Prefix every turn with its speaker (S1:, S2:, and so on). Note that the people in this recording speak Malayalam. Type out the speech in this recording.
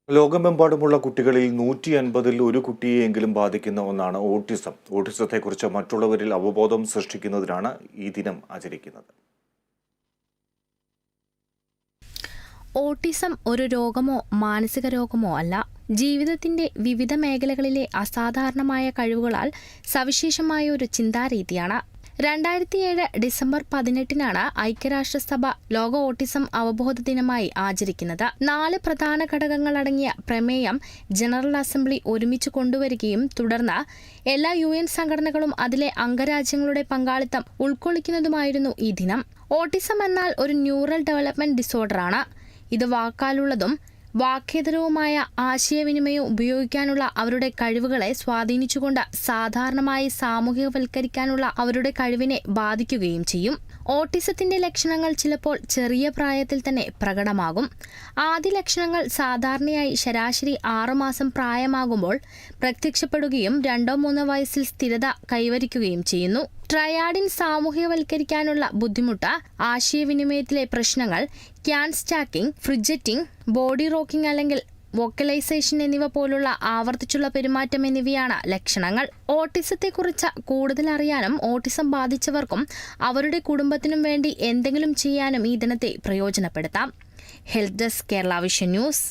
S1: ലോകമെമ്പാടുമുള്ള കുട്ടികളിൽ 150-ൽ ഒരു കുട്ടിയെയെങ്കിലും ബാധിക്കുന്ന ഒന്നാണ് ഓട്ടിസം. ഓട്ടിസത്തെക്കുറിച്ച് മറ്റുള്ളവരിൽ അവബോധം സൃഷ്ടിക്കുന്നതിനാണ് ഈ ദിനം ആചരിക്കുന്നത്.
S2: ഓട്ടിസം ഒരു രോഗമോ മാനസിക രോഗമോ അല്ല. ജീവിതത്തിന്റെ വിവിധ മേഖലകളിലെ അസാധാരണമായ കഴിവുകളാൽ സവിശേഷമായ ഒരു ചിന്താരീതിയാണ്. 2007 ഡിസംബർ 18-നാണ് ഐക്യരാഷ്ട്രസഭ ലോക ഓട്ടിസം അവബോധ ദിനമായി ആചരിക്കുന്നത്. 4 പ്രധാന ഘടകങ്ങളടങ്ങിയ പ്രമേയം ജനറൽ അസംബ്ലി ഒരുമിച്ച് കൊണ്ടുവരികയും തുടർന്ന് എല്ലാ UN സംഘടനകളും അതിലെ അംഗരാജ്യങ്ങളുടെ പങ്കാളിത്തം ഉൾക്കൊള്ളിക്കുന്നതുമായിരുന്നു ഈ ദിനം. ഓട്ടിസം എന്നാൽ ഒരു ന്യൂറൽ ഡെവലപ്മെന്റ് ഡിസോർഡറാണ്. ഇത് വാക്കാലുള്ളതും വാക്കേതരവുമായ ആശയവിനിമയം ഉപയോഗിക്കാനുള്ള അവരുടെ കഴിവുകളെ സ്വാധീനിച്ചുകൊണ്ട് സാധാരണമായി സാമൂഹികവൽക്കരിക്കാനുള്ള അവരുടെ കഴിവിനെ ബാധിക്കുകയും ചെയ്യും. ഓട്ടിസത്തിന്റെ ലക്ഷണങ്ങൾ ചിലപ്പോൾ ചെറിയ പ്രായത്തിൽ തന്നെ പ്രകടമാകും. ആദ്യ ലക്ഷണങ്ങൾ സാധാരണയായി ശരാശരി 6 മാസം പ്രായമാകുമ്പോൾ പ്രത്യക്ഷപ്പെടുകയും 2-3 വയസ്സിൽ സ്ഥിരത കൈവരിക്കുകയും ചെയ്യുന്നു. ട്രയാഡിൻ സാമൂഹികവൽക്കരിക്കാനുള്ള ബുദ്ധിമുട്ട്, ആശയവിനിമയത്തിലെ പ്രശ്നങ്ങൾ, ക്യാൻ സ്റ്റാക്കിംഗ്, ഫ്രിഡ്ജറ്റിംഗ്, ബോഡി റോക്കിംഗ് അല്ലെങ്കിൽ വോക്കലൈസേഷൻ എന്നിവ പോലുള്ള ആവർത്തിച്ചുള്ള പെരുമാറ്റം എന്നിവയാണ് ലക്ഷണങ്ങൾ. ഓട്ടിസത്തെക്കുറിച്ച് കൂടുതൽ അറിയാനും ഓട്ടിസം ബാധിച്ചവർക്കും അവരുടെ കുടുംബത്തിനും വേണ്ടി എന്തെങ്കിലും ചെയ്യാനും ഈ ദിനത്തെ പ്രയോജനപ്പെടുത്താം. Health desk, Kerala vision news.